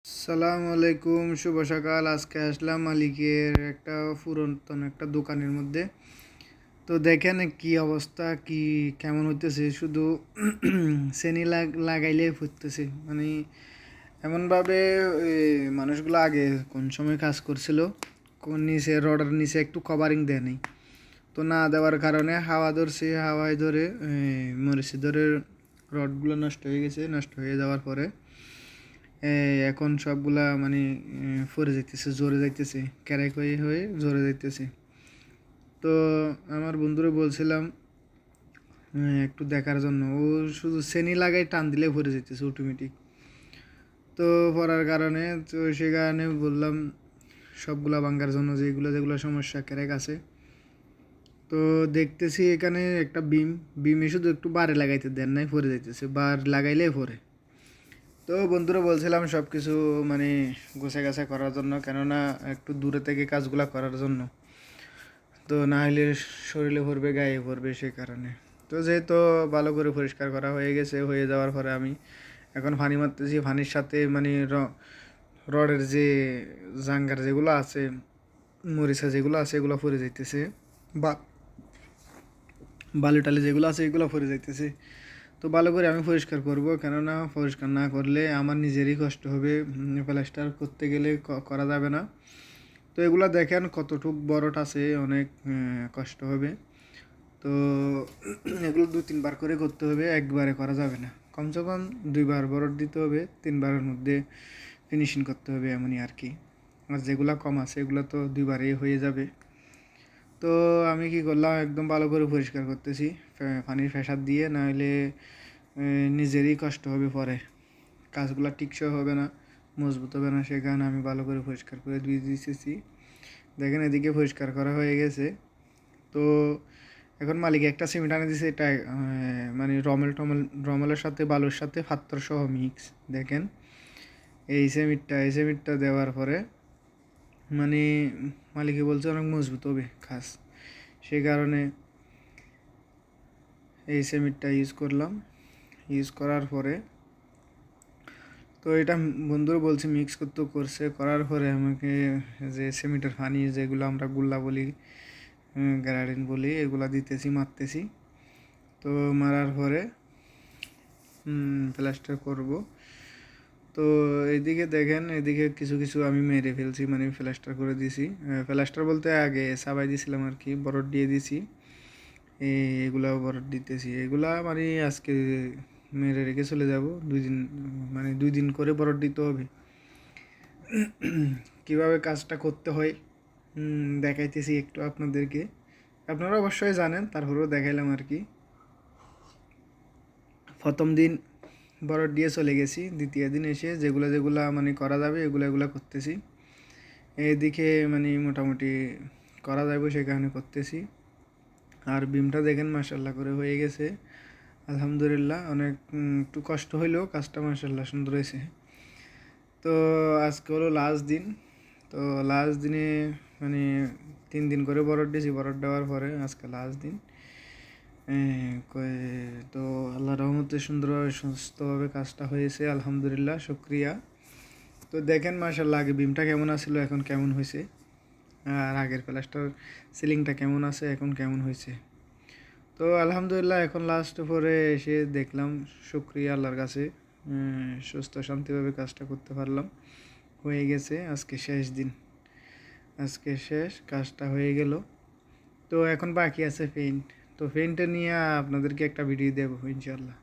সালামু আলাইকুম, শুভ সকাল। আজকে আসলাম মালিকের একটা পুরাতন একটা দোকানের মধ্যে। তো দেখেন কি অবস্থা, কি কেমন হইতেছে। শুধু চেনি লাগাইলেই ফুটতেছে, মানে এমনভাবে মানুষগুলো আগে কোন সময় কাজ করছিল, কোন নিচে রডের নিচে একটু কভারিং দেয় নাই, তো না দেওয়ার কারণে হাওয়া ধরছে, হাওয়ায় ধরে মরিচে ধরে রডগুলো নষ্ট হয়ে গেছে। নষ্ট হয়ে যাওয়ার পরে এখন সবগুলা মানে ফরে যাইতেছে, জোরে যাইতেছে, ক্যারাক হয়ে হয়ে জোরে যাইতেছে। তো আমার বন্ধুরে বলছিলাম একটু দেখার জন্য, ও শুধু চেনি লাগাই টান দিলে ভরে যেতেছে অটোমেটিক। তো পড়ার কারণে, তো সে কারণে বললাম সবগুলা ভাঙ্গার জন্য যেগুলো যেগুলো সমস্যা ক্যারেক আছে। তো দেখতেছি এখানে একটা বিমে শুধু একটু বারে লাগাইতে দেন নাই, ভরে যাইতেছে, বার লাগাইলে ভরে। তো বন্ধুরা বলছিলাম সব কিছু মানে গোছা গাছা করার জন্য, কেননা একটু দূরে থেকে কাজগুলো করার জন্য, তো না হলে শরীরে ভরবে, গায়ে ভরবে, সে কারণে। তো যেহেতু ভালো করে পরিষ্কার করা হয়ে গেছে, হয়ে যাওয়ার পরে আমি এখন পানি মারতেছি। পানির সাথে মানে রডের যে জাঙ্গার যেগুলো আছে, মরিচা যেগুলো আছে, এগুলো পরে যাইতেছে, বা বালি টালি যেগুলো আছে এগুলো পরে যাইতেছে। তো ভালো করে আমি পরিষ্কার করব, কেননা পরিষ্কার না করলে আমার নিজেরই কষ্ট হবে। প্লাস্টার করতে গেলে করা যাবে না। তো এগুলো দেখেন কতটুক বরট আছে, অনেক কষ্ট হবে। তো এগুলো 2-3 বার করে করতে হবে, একবারে করা যাবে না। কমসে কম 2 বার বরট দিতে হবে, 3বারের মধ্যে ফিনিশিং করতে হবে, এমনই আর কি। আর যেগুলো কম আছে এগুলো তো 2বারেই হয়ে যাবে। তো আমি কি করলাম, একদম ভালো করে পরিষ্কার করতেছি পানির প্রেসার দিয়ে, নাহলে নিজেরই কষ্ট হবে পরে, কাজগুলো টিকসই হবে না, মজবুত হবে না। সে কারণে আমি ভালো করে পরিষ্কার করে ধুয়ে দিয়েছি। দেখেন এদিকে পরিষ্কার করা হয়ে গেছে। তো এখন মালিক একটা সিমেন্ট আনে দিয়েছে, এটা মানে রমেলের সাথে বালুর সাথে পাথর সহ মিক্স। দেখেন এই সিমেন্টটা দেওয়ার পরে মানে মালিকে বলছে অনেক মজবুত হবে কাজ, সেই কারণে এই সিমেন্টটা ইউজ করলাম। ইউজ করার পরে তো এটা বন্ধুরা বলছে মিক্স করছে, করার পরে আমাকে যে সিমেন্টের পানি যেগুলো আমরা গুল্লা বলি, গ্যারাডিন বলি, এগুলা দিতেছি, মারতেছি। তো মারার পরে প্লাস্টার করব। তো এদিকে দেখেন, এদিকে কিছু কিছু আমি মেরে ফেলছি, মানে প্লাস্টার করে দিছি। প্লাস্টার বলতে আগে সাবাই দিয়েছিলাম আর কি, বরফ দিয়ে দিছি। এগুলাও বরফ দিতেছি, এগুলা মানে আজকে মেরে রেখে চলে যাব 2 দিন, মানে 2 দিন করে বরফ দিতে হবে। কিভাবে কাজটা করতে হয় দেখাইতেছি একটু আপনাদেরকে, আপনারা অবশ্যই জানেন, তারপরেও দেখাইলাম আর কি। প্রথম দিন বরফ দিয়ে চলে গেছি, দ্বিতীয় দিন এসে যেগুলো যেগুলো মানে করা যাবে এগুলো করতেছি। এদিকে মানে মোটামুটি করা যাবে সে কারণে করতেছি। আর বিমটা দেখেন মাশাল্লাহ করে হয়ে গেছে, আলহামদুলিল্লাহ। অনেক একটু কষ্ট হইলেও কাজটা মাশাল্লাহ সুন্দর হয়েছে। তো আজকে হলো লাস্ট দিন। তো লাস্ট দিনে মানে 3 দিন করে বরফ দিয়েছি, বরফ দেওয়ার পরে আজকে লাস্ট দিন। তো আল্লাহ রহমতে সুন্দরভাবে সুস্থভাবে কাজটা হয়েছে, আলহামদুলিল্লাহ, শুক্রিয়া। তো দেখেন মাশাল্লাহ আগে বিমটা কেমন আসছিল, এখন কেমন হয়েছে, আর আগের প্লাস্টার সিলিংটা কেমন আছে, এখন কেমন হয়েছে। তো আলহামদুলিল্লাহ এখন লাস্ট পরে এসে দেখলাম, শুক্রিয়া আল্লাহর কাছে, সুস্থ শান্তিভাবে কাজটা করতে পারলাম, হয়ে গেছে। আজকে শেষ দিন, আজকে শেষ, কাজটা হয়ে গেল। তো এখন বাকি আছে পেইন্ট। তো পেইন্টটা নিয়ে আপনাদেরকে একটা ভিডিও দেবো ইনশাল্লাহ।